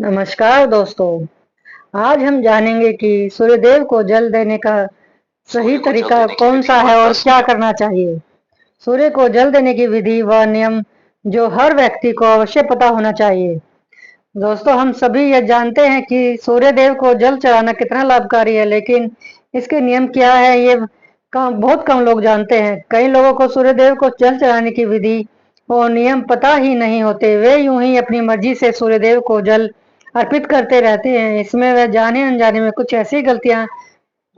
नमस्कार दोस्तों। आज हम जानेंगे कि सूर्यदेव को जल देने का सही सूर्य को जल तरीका देने की कौन विधि सा और है और 10 क्या नियम। करना चाहिए। सूर्य को जल देने की विधि व नियम जो हर व्यक्ति को अवश्य पता होना चाहिए। दोस्तों, हम सभी ये जानते हैं कि सूर्यदेव को जल चढ़ाना कितना लाभकारी है, लेकिन इसके नियम क्या है ये बहुत कम लोग जानते हैं। कई लोगों को सूर्यदेव को जल चढ़ाने की विधि और नियम पता ही नहीं होते। वे यूं ही अपनी मर्जी से सूर्यदेव को जल अर्पित करते रहते हैं। इसमें वे जाने अनजाने में कुछ ऐसी गलतियां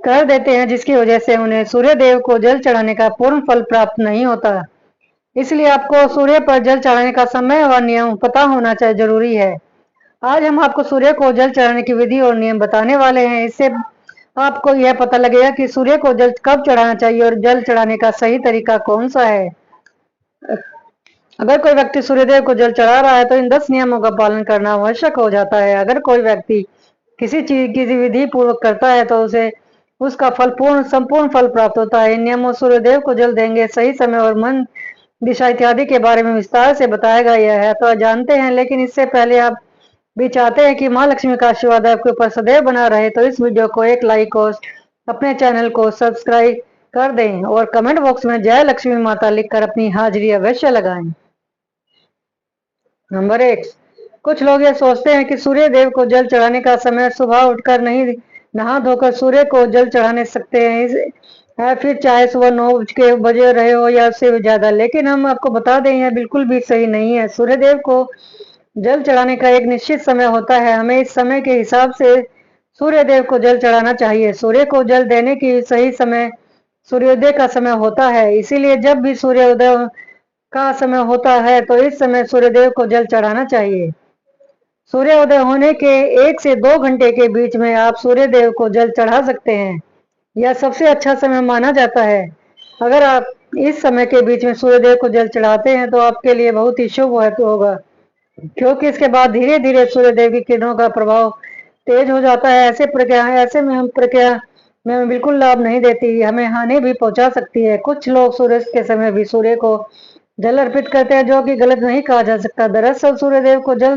कर देते हैं जिसकी वजह से उन्हें सूर्यदेव को जल चढ़ाने का पूर्ण फल प्राप्त नहीं होता। इसलिए आपको सूर्य पर जल चढ़ाने का समय और नियम पता होना चाहिए, जरूरी है। आज हम आपको सूर्य को जल चढ़ाने की विधि और नियम बताने वाले हैं। इससे आपको यह पता लगेगा कि सूर्य को जल कब चढ़ाना चाहिए और जल चढ़ाने का सही तरीका कौन सा है। अगर कोई व्यक्ति सूर्यदेव को जल चढ़ा रहा है तो इन 10 नियमों का पालन करना आवश्यक हो जाता है। अगर कोई व्यक्ति किसी चीज की विधि पूर्वक करता है तो उसे उसका फल संपूर्ण फल प्राप्त होता है। इन नियमों सूर्यदेव को जल देंगे सही समय और मन दिशा इत्यादि के बारे में विस्तार से बताया गया है तो जानते हैं, लेकिन इससे पहले आप भी चाहते हैं कि माँ लक्ष्मी का आशीर्वाद आपके ऊपर सदैव बना रहे तो इस वीडियो को एक लाइक और अपने चैनल को सब्सक्राइब कर दें और कमेंट बॉक्स में जय लक्ष्मी माता लिखकर अपनी हाजिरी अवश्य लगाएं। नंबर 1। कुछ लोग ये सोचते हैं कि सूर्य देव को जल चढ़ाने का समय सुबह उठकर नहीं, नहा धोकर सूर्य को जल चढ़ाने सकते हैं। है फिर चाहे सुबह 9 के बजे रहे हो या उससे भी ज्यादा, लेकिन हम आपको बता दें यह बिल्कुल भी सही नहीं है। सूर्य देव को जल चढ़ाने का एक निश्चित समय होता है। हमें इस समय के हिसाब से सूर्य देव को जल चढ़ाना चाहिए। सूर्य को जल देने की सही समय सूर्योदय का समय होता है। इसीलिए जब भी सूर्योदय का समय होता है तो इस समय सूर्यदेव को जल चढ़ाना चाहिए। सूर्योदय होने के 1 से 2 घंटे के बीच में आप सूर्यदेव को जल चढ़ा सकते हैं। यह सबसे अच्छा समय माना जाता है। अगर आप इस समय के बीच में सूर्यदेव को जल चढ़ाते हैं तो आपके लिए बहुत ही शुभ होगा, क्योंकि इसके बाद धीरे धीरे सूर्यदेव की किरणों का प्रभाव तेज हो जाता है। ऐसे में हम प्रक्रिया में बिल्कुल लाभ नहीं देती, हमें हानि भी पहुंचा सकती है। कुछ लोग सूर्य के समय भी सूर्य को जल अर्पित करते हैं, जो कि गलत नहीं कहा जा सकता। दरअसल सूर्यदेव को जल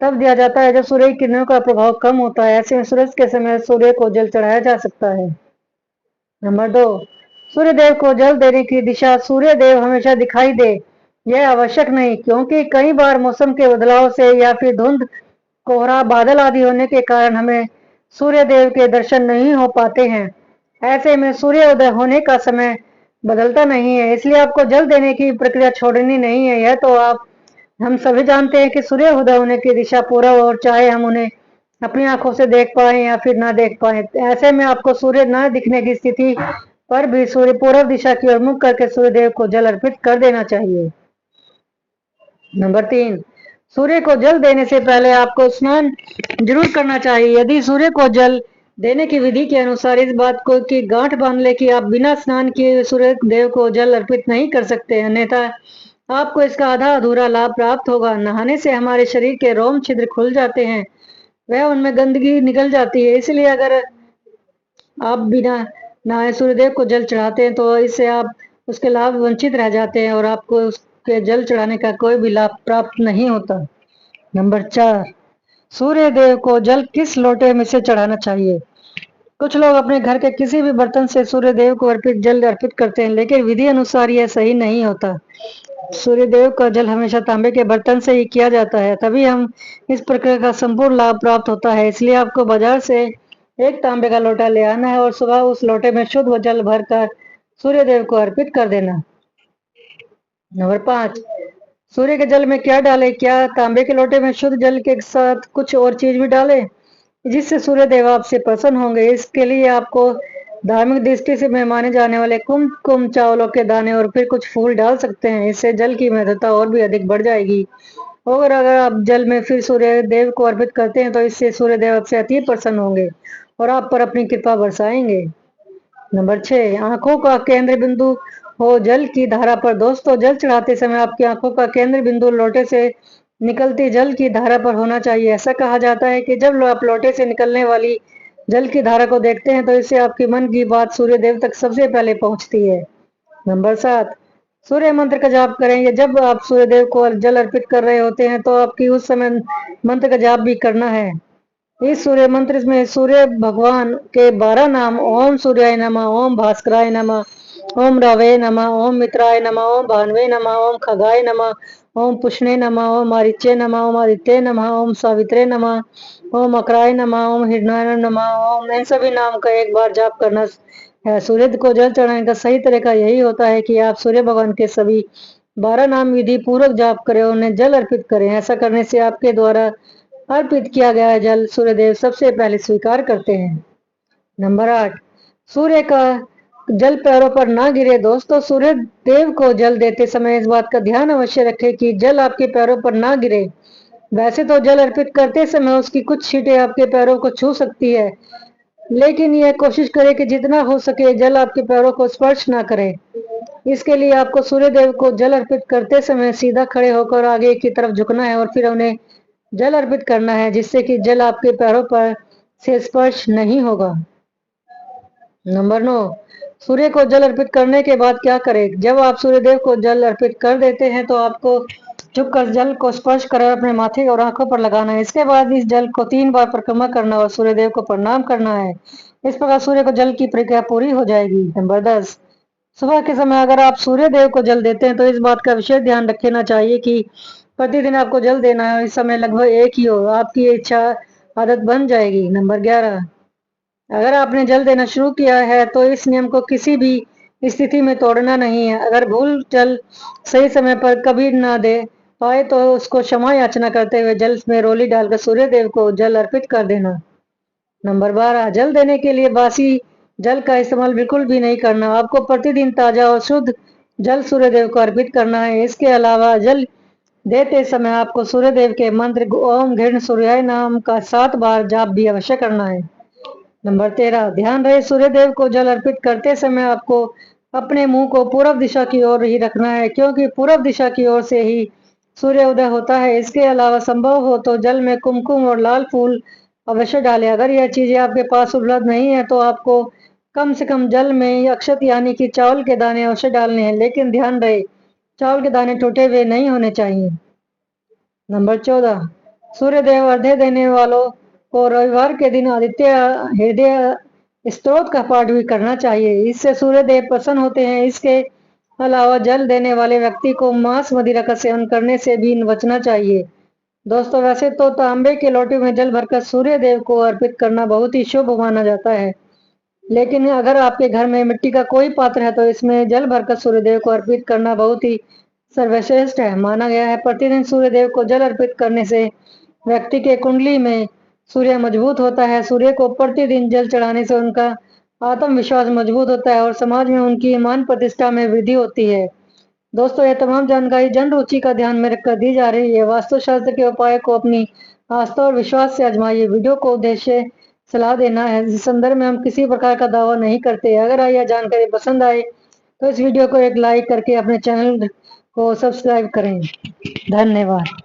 तब दिया जाता है जब सूर्य की किरणों का प्रभाव कम होता है। ऐसे में सूरज के समय सूर्य को जल चढ़ाया जा सकता है। नंबर 2। सूर्यदेव को जल देने की दिशा सूर्यदेव हमेशा दिखाई दे यह आवश्यक नहीं, क्योंकि कई बार मौसम के बदलाव से या फिर धुंध, कोहरा, बादल आदि होने के कारण हमें सूर्यदेव के दर्शन नहीं हो पाते हैं। ऐसे में सूर्योदय होने का समय बदलता नहीं है, इसलिए आपको जल देने की प्रक्रिया छोड़नी नहीं है। यह तो हम सभी जानते हैं कि सूर्योदय होने की दिशा पूर्व, और चाहे हम उन्हें अपनी आंखों से देख पाए या फिर ना देख पाए, ऐसे में आपको सूर्य न दिखने की स्थिति पर भी सूर्य पूर्व दिशा की ओर मुख करके सूर्यदेव को जल अर्पित कर देना चाहिए। नंबर 3। सूर्य को जल देने से पहले आपको स्नान जरूर करना चाहिए। यदि सूर्य को जल देने की विधि के अनुसार इस बात को की गांठ बांध ले कि आप बिना स्नान किए सूर्य देव को जल अर्पित नहीं कर सकते, अन्यथा आपको इसका आधा अधूरा लाभ प्राप्त होगा। नहाने से हमारे शरीर के रोम छिद्र खुल जाते हैं, वह उनमें गंदगी निकल जाती है। इसलिए अगर आप बिना नहाए सूर्यदेव को जल चढ़ाते हैं तो इससे आप उसके लाभ वंचित रह जाते हैं और आपको उसके जल चढ़ाने का कोई भी लाभ प्राप्त नहीं होता। नंबर 4। सूर्य देव को जल किस लोटे में से चढ़ाना चाहिए। कुछ लोग अपने घर के किसी भी बर्तन से सूर्य देव को जल अर्पित करते हैं, लेकिन विधि अनुसार यह सही नहीं होता। सूर्य देव का जल हमेशा तांबे के बर्तन से ही किया जाता है, तभी हम इस प्रक्रिया का संपूर्ण लाभ प्राप्त होता है। इसलिए आपको बाजार से एक तांबे का लोटा ले आना है और सुबह उस लोटे में शुद्ध जल भरकर सूर्य देव को अर्पित कर देना। नंबर 5। सूर्य के जल में क्या डालें। क्या तांबे के लोटे में शुद्ध जल के साथ कुछ और चीज भी डालें जिससे सूर्य देव आपसे प्रसन्न होंगे। इसके लिए आपको धार्मिक दृष्टि से में माने जाने वाले कुमकुम चावलों के दाने और फिर कुछ फूल डाल सकते हैं। इससे जल की महत्ता और भी अधिक बढ़ जाएगी। और अगर आप जल में फिर सूर्य देव को अर्पित करते हैं तो इससे सूर्य देव आपसे अति प्रसन्न होंगे और आप पर अपनी कृपा बरसाएंगे। नंबर 6। आंखों का केंद्र बिंदु हो जल की धारा पर। दोस्तों, जल चढ़ाते समय आपकी आंखों का केंद्र बिंदु लोटे से निकलती जल की धारा पर होना चाहिए। ऐसा कहा जाता है कि जब आप लोटे से निकलने वाली जल की धारा को देखते हैं तो इससे आपके मन की बात सूर्य देव तक सबसे पहले पहुंचती है। नंबर 7। सूर्य मंत्र का जाप करें। या जब आप सूर्य देव को जल अर्पित कर रहे होते हैं तो आपकी उस समय मंत्र का जाप भी करना है। इस सूर्य मंत्र में सूर्य भगवान के 12 नाम ओम सूर्याय नमः, ओम भास्कराय नमः, ओम रवे नमः, ओम मित्राय नमः, ओम भानवे नमः, ओम खगाय नमः, ओम पुष्णे नमः, ओम आदित्य नमः, ओम आदित्य नमः, ओम सावित्रे नमः, ओम अकराय नमः, ओम हिरणाय नमः, ओम इन सभी नाम का एक बार जाप करना है। सूर्य को जल चढ़ाने का सही तरीका यही होता है कि आप सूर्य भगवान के सभी 12 नाम विधि पूर्वक जाप करें, उन्हें जल अर्पित करें। ऐसा करने से आपके द्वारा अर्पित किया गया जल सूर्यदेव सबसे पहले स्वीकार करते हैं। नंबर 8, सूर्य का जल पैरों पर ना गिरे। दोस्तों, सूर्य देव को जल देते समय इस बात का ध्यान अवश्य रखें कि जल आपके पैरों पर ना गिरे। वैसे तो जल अर्पित करते समय उसकी कुछ छींटें आपके पैरों को छू सकती है, लेकिन यह कोशिश करें कि जितना हो सके जल आपके पैरों को स्पर्श ना करे। इसके लिए आपको सूर्य देव को जल अर्पित करते समय सीधा खड़े होकर आगे की तरफ झुकना है और फिर उन्हें जल अर्पित करना है, जिससे कि जल आपके पैरों पर से स्पर्श नहीं होगा। नंबर 9, सूर्य को जल अर्पित करने के बाद क्या करें। जब आप सूर्य देव को जल अर्पित कर देते हैं तो आपको झुककर जल को स्पर्श कर अपने माथे और आंखों पर लगाना है। इसके बाद इस जल को 3 बार परिक्रमा करना और सूर्य देव को प्रणाम करना है। इस प्रकार सूर्य को जल की प्रक्रिया पूरी हो जाएगी। नंबर 10, सुबह के समय अगर आप सूर्य देव को जल देते हैं तो इस बात का विशेष ध्यान रखना चाहिए कि प्रतिदिन आपको जल देना है। इस समय लगभग एक ही हो, आपकी इच्छा आदत बन जाएगी। नंबर 11, अगर आपने जल देना शुरू किया है तो इस नियम को किसी भी स्थिति में तोड़ना नहीं है। अगर भूल जल सही समय पर कभी ना दे पाए तो उसको क्षमा याचना करते हुए जल में रोली डालकर सूर्य देव को जल अर्पित कर देना। नंबर 12, जल देने के लिए बासी जल का इस्तेमाल बिल्कुल भी नहीं करना। आपको प्रतिदिन ताजा और शुद्ध जल सूर्य देव को अर्पित करना है। इसके अलावा जल देते समय आपको सूर्य देव के मंत्र ओम घृण सूर्याय नाम का 7 बार जाप भी अवश्य करना है। नंबर 13, ध्यान रहे सूर्य देव को जल अर्पित करते समय आपको अपने मुंह को पूर्व दिशा की ओर ही रखना है, क्योंकि पूर्व दिशा की ओर से ही सूर्य उदय होता है। इसके अलावा संभव हो तो जल में कुमकुम और लाल फूल अवश्य डालें। अगर यह चीजें आपके पास उपलब्ध नहीं है तो आपको कम से कम जल में अक्षत यानी कि चावल के दाने अवश्य डालने हैं, लेकिन ध्यान रहे चावल के दाने टूटे हुए नहीं होने चाहिए। नंबर 14, सूर्य देव अर्घ्य देने वालों को रविवार के दिन आदित्य हृदय स्तोत्र का पाठ भी करना चाहिए। इससे सूर्य देव प्रसन्न होते हैं। इसके अलावा जल देने वाले व्यक्ति को मांस मदिरा का सेवन करने से भी बचना चाहिए। दोस्तों, वैसे तो तांबे के लोटे में जल भरकर सूर्य देव को अर्पित करना बहुत ही शुभ माना जाता है, लेकिन अगर आपके घर में मिट्टी का कोई पात्र है तो इसमें जल भरकर सूर्य देव को अर्पित करना बहुत ही सर्वश्रेष्ठ है। माना गया है प्रतिदिन सूर्य देव को जल अर्पित करने से व्यक्ति के कुंडली में सूर्य मजबूत होता है। सूर्य को प्रतिदिन जल चढ़ाने से उनका आत्मविश्वास मजबूत होता है और समाज में उनकी मान प्रतिष्ठा में वृद्धि होती है। दोस्तों, यह तमाम जानकारी जन रुचि का ध्यान में रखकर दी जा रही है। वास्तुशास्त्र के उपाय को अपनी आस्था और विश्वास से आजमाइए। वीडियो को उद्देश्य सलाह देना है, इस संदर्भ में हम किसी प्रकार का दावा नहीं करते। अगर यह जानकारी पसंद आए तो इस वीडियो को एक लाइक करके अपने चैनल को सब्सक्राइब करें। धन्यवाद।